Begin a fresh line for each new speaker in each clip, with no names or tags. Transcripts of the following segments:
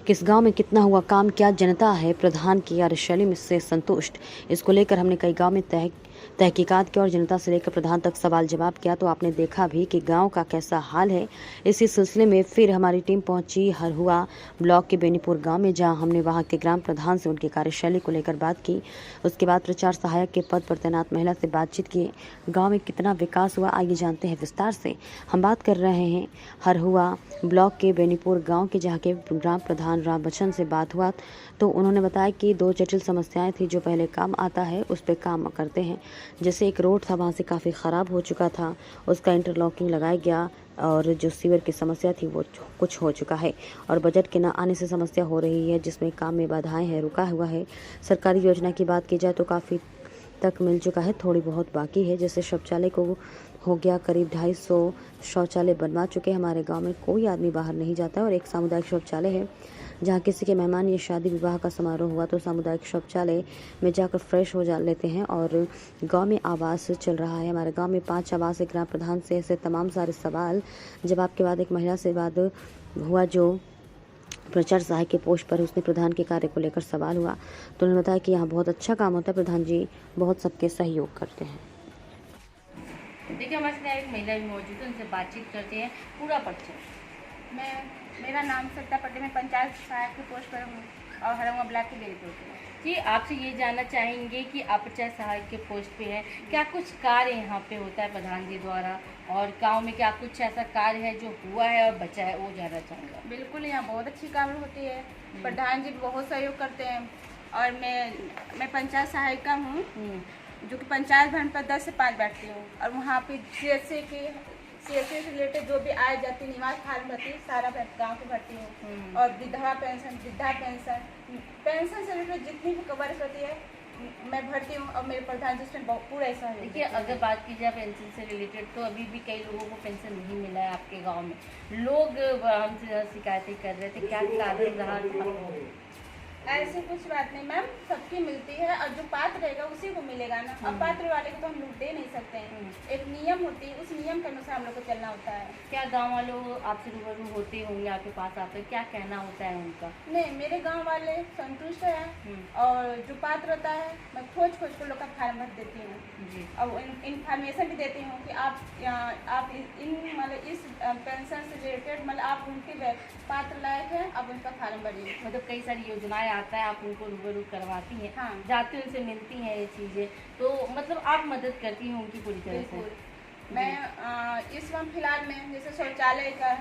किस गांव में कितना हुआ काम, क्या जनता है प्रधान की कार्यशैली में से संतुष्ट, इसको लेकर हमने कई गांव में तहकीकात की और जनता से लेकर प्रधान तक सवाल जवाब किया। तो आपने देखा भी कि गांव का कैसा हाल है। इसी सिलसिले में फिर हमारी टीम पहुंची हरहुआ ब्लॉक के बेनीपुर गांव में, जहां हमने वहां के ग्राम प्रधान से उनकी कार्यशैली को लेकर बात की। उसके बाद प्रचार सहायक के पद पर तैनात महिला से बातचीत की। गाँव में कितना विकास हुआ, आइए जानते हैं विस्तार से। हम बात कर रहे हैं हरहुआ ब्लॉक के बेनीपुर गांव के, जहां के ग्राम प्रधान राम बच्चन से बात हुआ तो उन्होंने बताया कि 2 जटिल समस्याएं थी जो पहले काम आता है उस पर काम करते हैं। जैसे एक रोड था वहां से काफ़ी ख़राब हो चुका था, उसका इंटरलॉकिंग लगाया गया, और जो सीवर की समस्या थी वो कुछ हो चुका है। और बजट के न आने से समस्या हो रही है, जिसमें काम में बाधाएं हैं, रुका हुआ है। सरकारी योजना की बात की जाए तो काफ़ी तक मिल चुका है, थोड़ी बहुत बाकी है। जैसे शौचालय को हो गया, करीब 250 शौचालय बनवा चुके हैं। हमारे गांव में कोई आदमी बाहर नहीं जाता है और एक सामुदायिक शौचालय है, जहां किसी के मेहमान या शादी विवाह का समारोह हुआ तो सामुदायिक शौचालय में जाकर फ्रेश हो जा लेते हैं। और गांव में आवास चल रहा है। हमारे गांव में 5 आवास है। ग्राम प्रधान से ऐसे तमाम सारे सवाल जवाब के बाद एक महिला से बात हुआ जो प्रचार सहायक के पोस्ट पर, उसने प्रधान के कार्य को लेकर सवाल हुआ तो उन्होंने बताया कि यहाँ बहुत अच्छा काम होता है, प्रधान जी बहुत सबके सहयोग करते हैं।
देखिए, हमारे साथ एक महिला भी मौजूद है, उनसे बातचीत करते हैं। पूरा परिचय।
मेरा नाम सत्ता पटेल, मैं पंचायत सहायक के पोस्ट पर हूँ और हरहुआ ब्लॉक के बेनीपुर की।
जी, आपसे ये जानना चाहेंगे कि आप पंचायत सहायक के पोस्ट पे हैं, क्या कुछ कार्य यहाँ पे होता है प्रधान जी द्वारा, और गांव में क्या कुछ ऐसा कार्य है जो हुआ है और बचा है, वो जानना चाहूँगा।
बिल्कुल, यहाँ बहुत अच्छी काम होती है। प्रधान जी बहुत सहयोग करते हैं। और मैं पंचायत सहायिका हूँ, जो कि पंचायत भवन पर 10 से 5 बैठती हूँ। और वहाँ पे CSA से रिलेटेड जो भी आय जाति निवास फार्म भरती सारा गाँव को भरती हूँ। और विधवा पेंशन, वृद्धा पेंशन से रिलेटेड जितनी भी कवर करती है मैं भरती हूँ। और मेरे प्रधान जी उसमें पूरा ऐसा है।
देखिए, अगर बात की जाए पेंशन से रिलेटेड तो अभी भी कई लोगों को पेंशन नहीं मिला है आपके गांव में। लोग हमसे शिकायतें कर रहे थे, क्या कारण रहा?
ऐसी कुछ बात नहीं मैम, सबकी मिलती है और जो पात्र रहेगा उसी को मिलेगा ना। अपात्र वाले को तो हम लोग दे नहीं सकते हैं। एक नियम होती है, उस नियम के अनुसार हम लोग को चलना होता है।
क्या गांव वालों आपसे रूबरू होते होंगे, आपके पास आते, क्या कहना होता है उनका?
नहीं, मेरे गांव वाले संतुष्ट है। और जो पात्र होता है मैं खोज को लोग का फार्म भर देती हूँ और इन्फॉर्मेशन भी देती हूँ कि आप मतलब इस पेंशन से रिलेटेड मतलब आप उनके पात्र लायक हैं, अब उनका फार्म भरिए।
मतलब कई सारी योजनाएं आता है, आप उनको रूबरू करवाती हैं।
हाँ।
जाती हैं, उनसे मिलती हैं ये चीज़ें, तो मतलब आप मदद करती हैं उनकी पूरी तरह से।
मैं इस वक्त फिलहाल में जैसे शौचालय का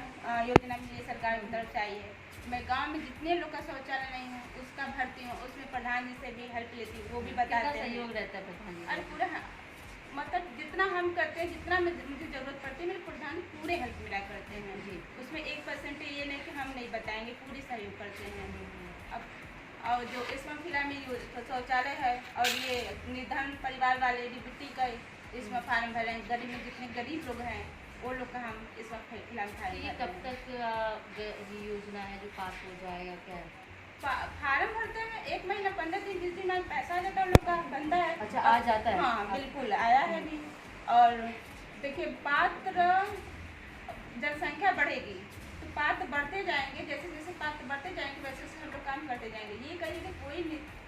योजना मुझे सरकार की तरफ चाहिए, मैं गांव में जितने लोग का शौचालय नहीं हूँ उसका भरती हूँ। उसमें प्रधान जी से भी हेल्प लेती हूँ, वो भी बताते हैं।
सहयोग रहता है प्रधान जी?
और पूरा मतलब जितना हम करते हैं, जितना मुझे ज़रूरत पड़ती है, मेरे प्रधान पूरे हेल्प मिला करते हैं जी। उसमें 1% ये नहीं कि हम नहीं बताएंगे, पूरी सहयोग करते हैं। अब और जो इस वक्त फिलहाल में शौचालय है और ये निर्धन परिवार वाले DBT का इसमें फार्म भरे हैं। गरीब में जितने गरीब लोग हैं वो लोग का हम इस वक्त फिलहाल फार्म।
ये कब तक ये योजना है जो पास हो जाएगा? क्या
फार्म भरते हैं 1 महीना 15 दिन, जिस दिन पैसा आ जाता है लोग का बनता है।
अच्छा, आ जाता है?
हाँ बिल्कुल आया है भी। और देखिए, पात्र जनसंख्या बढ़ेगी तो पात्र बढ़ते जाएंगे, जैसे जैसे पात्र बढ़ते जाएंगे वैसे वैसे हम लोग काम करते जाएंगे। ये कहिए कि कोई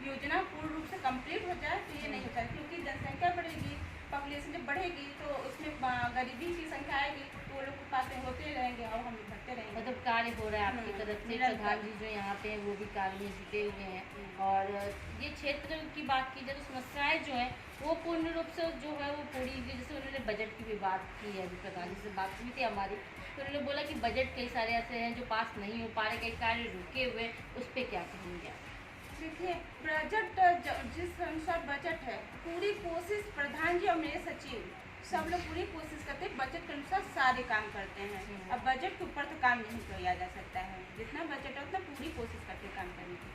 योजना पूर्ण रूप से कंप्लीट हो जाए तो ये नहीं होता, क्योंकि जनसंख्या बढ़ेगी, पॉपुलेशन जब बढ़ेगी तो उसमें गरीबी की संख्या आएगी तो वो लोग पात्र होते रहेंगे और हम भरते रहेंगे।
मतलब कार्य हो रहा है आपकी तरफ से, प्रधान जी जो यहाँ पे हैं वो भी कार्य में जुटे हुए हैं। और ये क्षेत्र की बात की जाए तो समस्याएं जो हैं वो पूर्ण रूप से जो है वो पूरी, जैसे उन्होंने बजट की भी बात की है, अभी प्रधान जी से बात हुई थी हमारी, तो उन्होंने बोला कि बजट कई सारे ऐसे हैं जो पास नहीं हो पा रहे, कई कार्य रुके हुए, उस पर क्या कहेंगे?
देखिए, बजट जिस अनुसार बजट है, पूरी कोशिश प्रधान जी और मेरे सचिव सब लोग पूरी कोशिश करते हैं, बजट के अनुसार सारे काम करते हैं। अब बजट के ऊपर तो काम नहीं किया जा सकता है, जितना बजट है उतना पूरी कोशिश करते काम करने की।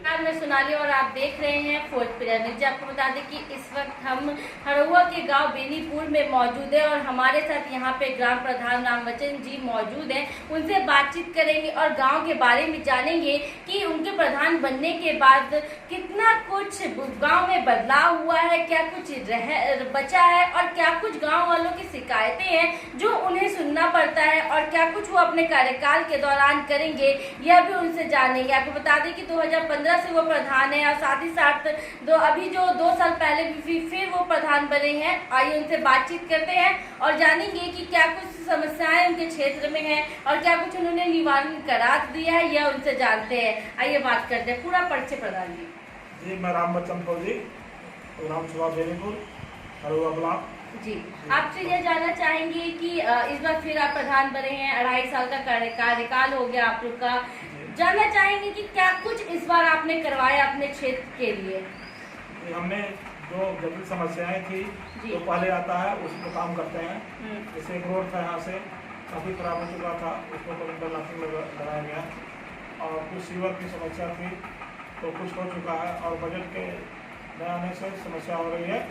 मैं सोनाली और आप देख रहे हैं फोर्थ पिलर न्यूज। आपको बता दें कि इस वक्त हम हड़ुआ के गांव बेनीपुर में मौजूद है और हमारे साथ यहां पे ग्राम प्रधान रामवचन जी मौजूद हैं। उनसे बातचीत करेंगे और गांव के बारे में जानेंगे कि उनके प्रधान बनने के बाद कितना कुछ गांव में बदलाव हुआ है, क्या कुछ बचा है और क्या कुछ गाँव वालों की शिकायतें हैं जो उन्हें सुनना पड़ता है और क्या कुछ वो अपने कार्यकाल के दौरान करेंगे, यह भी उनसे जानेंगे। आपको बता दें कि 2015 से वो प्रधान है और साथ ही साथ अभी जो 2 साल पहले भी फिर वो प्रधान बने हैं। आइए उनसे बातचीत करते हैं और जानेंगे कि क्या कुछ समस्याएं उनके क्षेत्र में हैं और क्या कुछ उन्होंने निवारण करा दिया है, यह उनसे जानते हैं। आइए बात करते हैं। पूरा परिचय प्रधान जी।
जी, मैं रामवचन फौजी, ग्राम सभा बेनीपुर, हड़ुआ ब्लॉक।
जी, आपसे यह जानना चाहेंगे कि इस बार फिर आप प्रधान बने हैं, 2.5 साल का कार्यकाल हो गया आप लोग का। जानना चाहेंगे कि क्या कुछ इस बार आपने करवाया अपने क्षेत्र के लिए?
हमने जो जटिल समस्याएं थी जो पहले आता है उसमें काम करते हैं। जैसे एक रोड था यहाँ से काफ़ी खराब हो चुका था, उसको इंटरलॉकिंग लगाया गया और कुछ सीवर की समस्या थी तो कुछ हो चुका है और बजट के नए आने से समस्या हो रही है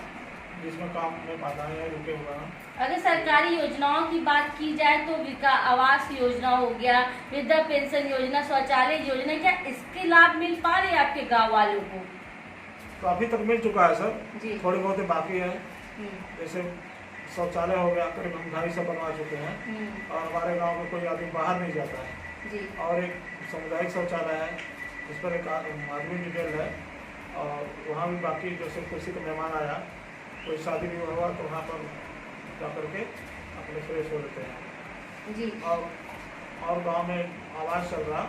जिसमें काम में बाधाएं रुके हुए हैं।
अगर सरकारी योजनाओं की बात की जाए तो आवास योजना हो गया, वृद्धा पेंशन योजना, शौचालय योजना, क्या इसके लाभ मिल पा रहे हैं आपके गांव वालों को?
काफ़ी तक मिल चुका है सर, थोड़ी बहुत बाकी है। जैसे शौचालय हो गया, करीब हम 250 बनवा चुके हैं और हमारे गांव में कोई आदमी बाहर नहीं जाता है। और एक सामुदायिक शौचालय है जिस पर एक आदमी डिटेल है और वहाँ भी बाकी जैसे किसी का मेहमान आया, कोई शादी भी हुआ तो वहाँ पर जा करके अपने फ्रेश हो लेते हैं।
जी।
और गांव में आवास चल रहा,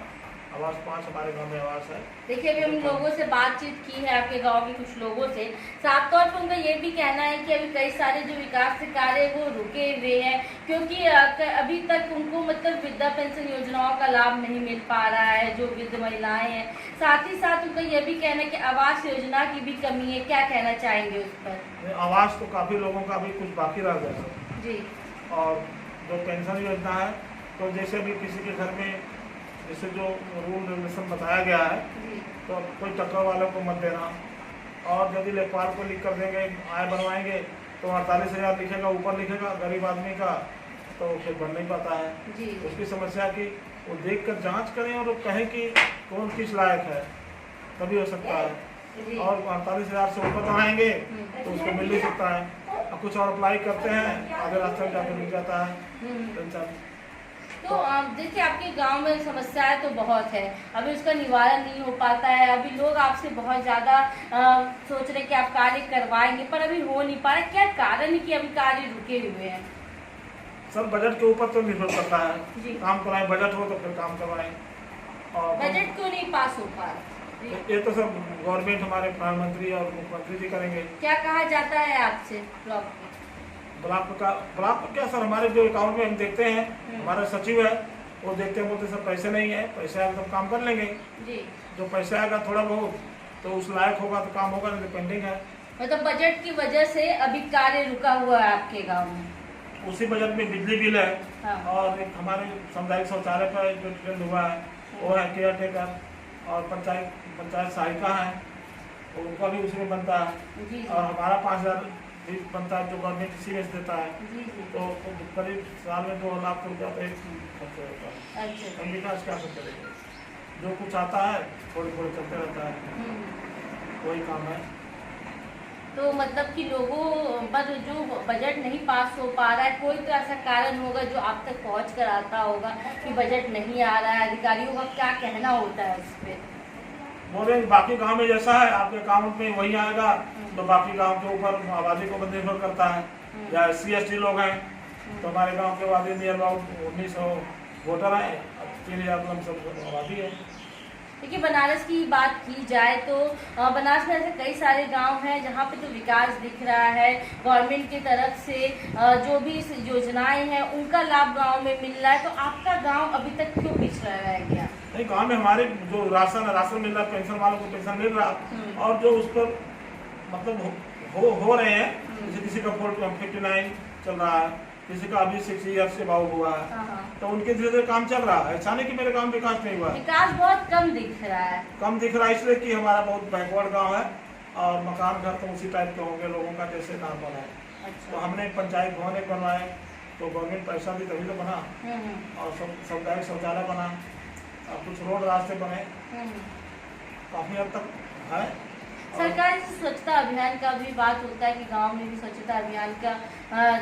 आवास 5 हमारे गांव में आवास है।
देखिए, अभी हम लोगों से बातचीत की है, आपके गांव के कुछ लोगों से। साफ तौर पर उनका ये भी कहना है कि अभी कई सारे जो विकास के कार्य वो रुके हुए हैं क्योंकि अभी तक उनको मतलब वृद्धा पेंशन योजनाओं का लाभ नहीं मिल पा रहा है जो वृद्ध महिलाएं हैं। साथ ही साथ उनका यह भी कहना है कि आवास योजना की भी कमी है। क्या कहना चाहेंगे उस पर?
आवास तो काफ़ी लोगों का भी कुछ बाकी रह गया
जी।
और जो पेंशन योजना है तो जैसे भी किसी के घर में जैसे जो रूल रेगुलेशन बताया गया है तो कोई टक्कर वालों को मत देना और यदि लेखपाल को लिख कर देंगे, आय बनवाएंगे तो 48,000 लिखेगा, ऊपर लिखेगा गरीब आदमी का तो फिर बन नहीं पाता है। उसकी समस्या की वो देख कर जाँच करें और कहें कि कौन किस लायक है, तभी हो सकता है। और 48,000 से ऊपर बनाएंगे तो उसको मिल नहीं सकता है और कुछ और अप्लाई करते हैं, आगे रास्ते में जाकर मिल जाता है पेंशन।
तो देखिए, आपके गांव में समस्याएं तो बहुत है, अभी उसका निवारण नहीं हो पाता है। अभी लोग आपसे बहुत ज़्यादा सोच रहे कि आप कार्य करवाएंगे पर अभी हो नहीं पा रहा। क्या कारण है कि अभी कार्य रुके हुए हैं?
सर बजट के ऊपर तो निर्भर करता है, काम कराएं, बजट हो तो फिर काम करवाएं। और
बजट क्यों नहीं पास हो पा रहा?
ये तो सब गवर्नमेंट हमारे प्रधानमंत्री और मुख्यमंत्री जी करेंगे।
क्या कहा जाता है आपसे
ब्लॉक का क्या सर, हमारे जो अकाउंट में हम देखते हैं, हमारा सचिव है वो देखते हैं, बोलते सर पैसे नहीं है, पैसे आएगा तो काम कर लेंगे। जो पैसे आएगा थोड़ा बहुत तो उस लायक होगा तो काम होगा, नहीं तो पेंडिंग है।
मतलब बजट की वजह से अभी कार्य रुका हुआ है आपके गाँव में?
उसी बजट में बिजली बिल है और एक हमारे सामुदायिक शौचालय पर जो ट्रेंड हुआ है वो है केयर टेकर और पंचायत सहायिका है, उनका भी उसमें बनता है और हमारा 5,000 भी बनता है जो गवर्नमेंट सीरियस देता है। तो करीब साल में 2 लाख रुपया तो एक खर्च होता है। हम विकास क्या करेंगे, जो कुछ आता है थोड़ी थोड़ी चलते रहता है, वही काम है।
तो मतलब कि लोगों पर जो बजट नहीं पास हो पा रहा है, कोई तो ऐसा कारण होगा जो आप तक पहुंच कर आता होगा कि बजट नहीं आ रहा है, अधिकारियों का क्या कहना होता है उस पर?
बोले बाकी गांव में जैसा है आपके अकाउंट में वही आएगा, तो बाकी गांव के ऊपर आबादी को निर्भर करता है। या SC/ST लोग हैं तो हमारे गांव के आबादी नियर अबाउट 1900 वोटर हैं, 3,000 आबादी है।
देखिए, बनारस की बात की जाए तो बनारस में ऐसे कई सारे गांव हैं जहां पे तो विकास दिख रहा है, गवर्नमेंट की तरफ से जो भी योजनाएं हैं उनका लाभ गांव में मिल रहा है। तो आपका गांव अभी तक क्यों पिछड़ा रह गया?
नहीं, गांव में हमारे जो राशन मिल रहा है, पेंशन वालों को पेंशन मिल रहा और जो उस पर मतलब हो रहे हैं, जैसे किसी का 59 चल रहा है, किसी का अभी 6 ईयर से अबाव हुआ है तो उनके धीरे धीरे काम चल रहा है। ऐसा नहीं कि मेरे गांव में विकास नहीं हुआ।
विकास बहुत कम दिख रहा है।
कम दिख रहा है इसलिए कि हमारा बहुत बैकवर्ड गांव है और मकान घर तो उसी टाइप के होंगे लोगों का जैसे नॉर्मल है।
अच्छा।
तो हमने पंचायत भवन एक बनवाए, तो गवर्नमेंट पैसा दी तभी तो बना, और सामुदायिक शौचालय बना और कुछ रोड रास्ते बने, काफ़ी हद तक है।
सरकार से स्वच्छता अभियान का भी बात होता है कि गांव में भी स्वच्छता अभियान का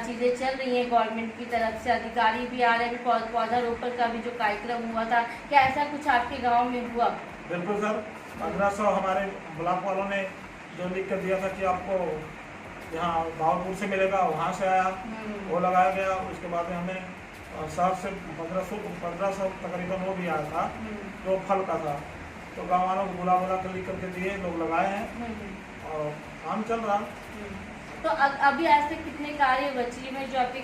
चीज़ें चल रही हैं गवर्नमेंट की तरफ से, अधिकारी भी आ रहे हैं। पौधारोपण का भी जो कार्यक्रम हुआ था, क्या ऐसा कुछ आपके गांव में हुआ?
बिल्कुल सर, 1500 हमारे ब्लॉक वालों ने जो लिख कर दिया था कि आपको यहाँ भावलपुर से मिलेगा, वहाँ से आया, वो लगाया गया। उसके बाद में हमें शहर से 1500 तकरीबन वो भी आया था जो फल का था, तो गाँव वालों को बुला कर लिख करके दिए, लोग लगाए हैं और काम चल रहा।
तो अभी आज तक कितने कार्य बची में जो आपके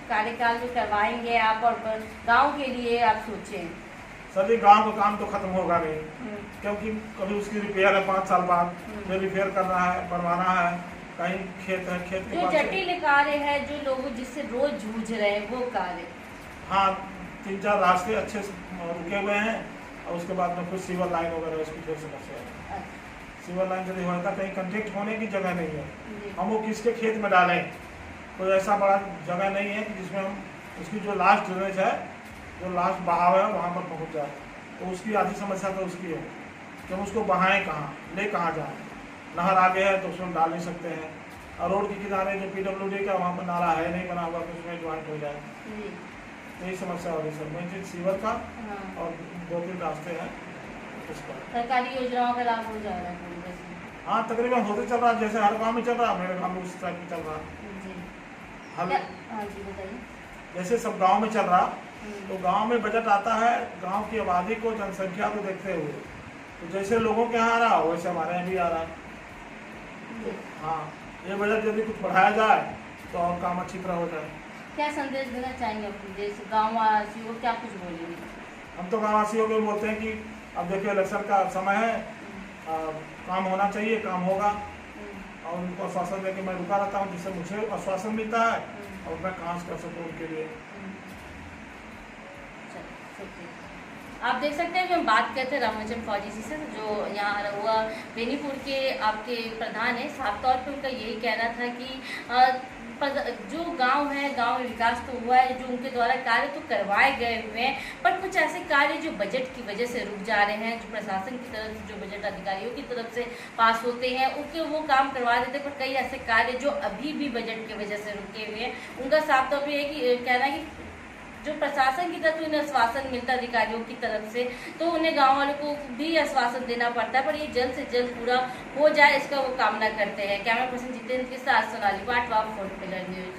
कार्यकाल में करवाएंगे आप और गांव के लिए आप सोचे?
सर जी, गांव का काम तो खत्म होगा नहीं, क्योंकि कभी उसकी रिपेयर है 5 साल बाद, फिर रिपेयर करना है, बनवाना है, कहीं खेत है, खेत के
जो
पास
जटिल कार्य है जो लोग जिससे रोज जूझ रहे हैं वो कार्य।
हाँ, 3-4 रास्ते अच्छे से रुके हुए हैं और उसके बाद में कुछ सीवर लाइन वगैरह उसकी फिर समस्या है। सीवर लाइन यदि होता कहीं कंटेक्ट होने की जगह नहीं है, हम वो किसके खेत में डालें, कोई ऐसा बड़ा जगह नहीं है कि जिसमें हम उसकी जो लास्ट ड्रेनेज है, जो लास्ट बहाव है वहाँ पर पहुँच जाए। तो उसकी आधी समस्या तो उसकी है कि हम उसको बहाएँ कहाँ, ले कहाँ जाएँ। नहर आगे है तो उसमें डाल नहीं सकते हैं, और रोड के किनारे जो PWD का वहाँ पर नाला है नहीं बना हुआ, तो उसमें ज्वाइंट हो जाए, यही समस्या हो रही सर। मेन चीज सीवर का और 2-3 रास्ते हैं उसका।
सरकारी योजनाओं का लाभ हो जा रहा है?
हाँ, तकरीबन होते चल रहा है, जैसे हर गांव में चल रहा है, मेरे गांव में उस टाइप में चल रहा है।
हाँ जी बताइए।
जैसे सब गांव में चल रहा, तो गांव में बजट आता है गांव की आबादी को, जनसंख्या को देखते हुए, तो जैसे लोगों के यहाँ आ रहा वैसे हमारे यहाँ भी आ रहा। हाँ, ये बजट यदि कुछ बढ़ाया जाए तो और काम अच्छी तरह हो जाए।
क्या संदेश देना चाहेंगे अपने जैसे गाँव वासियों को, क्या कुछ बोलेंगे?
हम तो गाँव वासियों को बोलते हैं कि अब देखिए इलेक्शन का समय है, काम होना चाहिए, काम होगा, और उनको आश्वासन देकर मैं रुका रहता हूँ, जिससे मुझे आश्वासन मिलता है और मैं काम कर सकूँ उनके लिए।
आप देख सकते हैं कि हम बात करते हैं रामाचंद फौजी जी से, जो यहाँ रहुआ बेनीपुर के आपके प्रधान है। साफ तौर पे उनका यही कहना था कि जो गांव है, गांव में विकास तो हुआ है, जो उनके द्वारा कार्य तो करवाए गए हुए हैं, पर कुछ ऐसे कार्य जो बजट की वजह से रुक जा रहे हैं, जो प्रशासन की तरफ से, जो बजट अधिकारियों की तरफ से पास होते हैं, उनके वो काम करवा देते हैं, पर कई ऐसे कार्य जो अभी भी बजट की वजह से रुके हुए हैं। उनका साफ तौर पर यही कहना है कि जो प्रशासन की तरफ से उन्हें आश्वासन मिलता है अधिकारियों की तरफ से, तो उन्हें गांव वालों को भी आश्वासन देना पड़ता है, पर ये जल्द से जल्द पूरा हो जाए इसका वो कामना करते हैं। कैमरा पर्सन जितेंद्र के साथ सोनाली पाटवा, 4 पिलर न्यूज।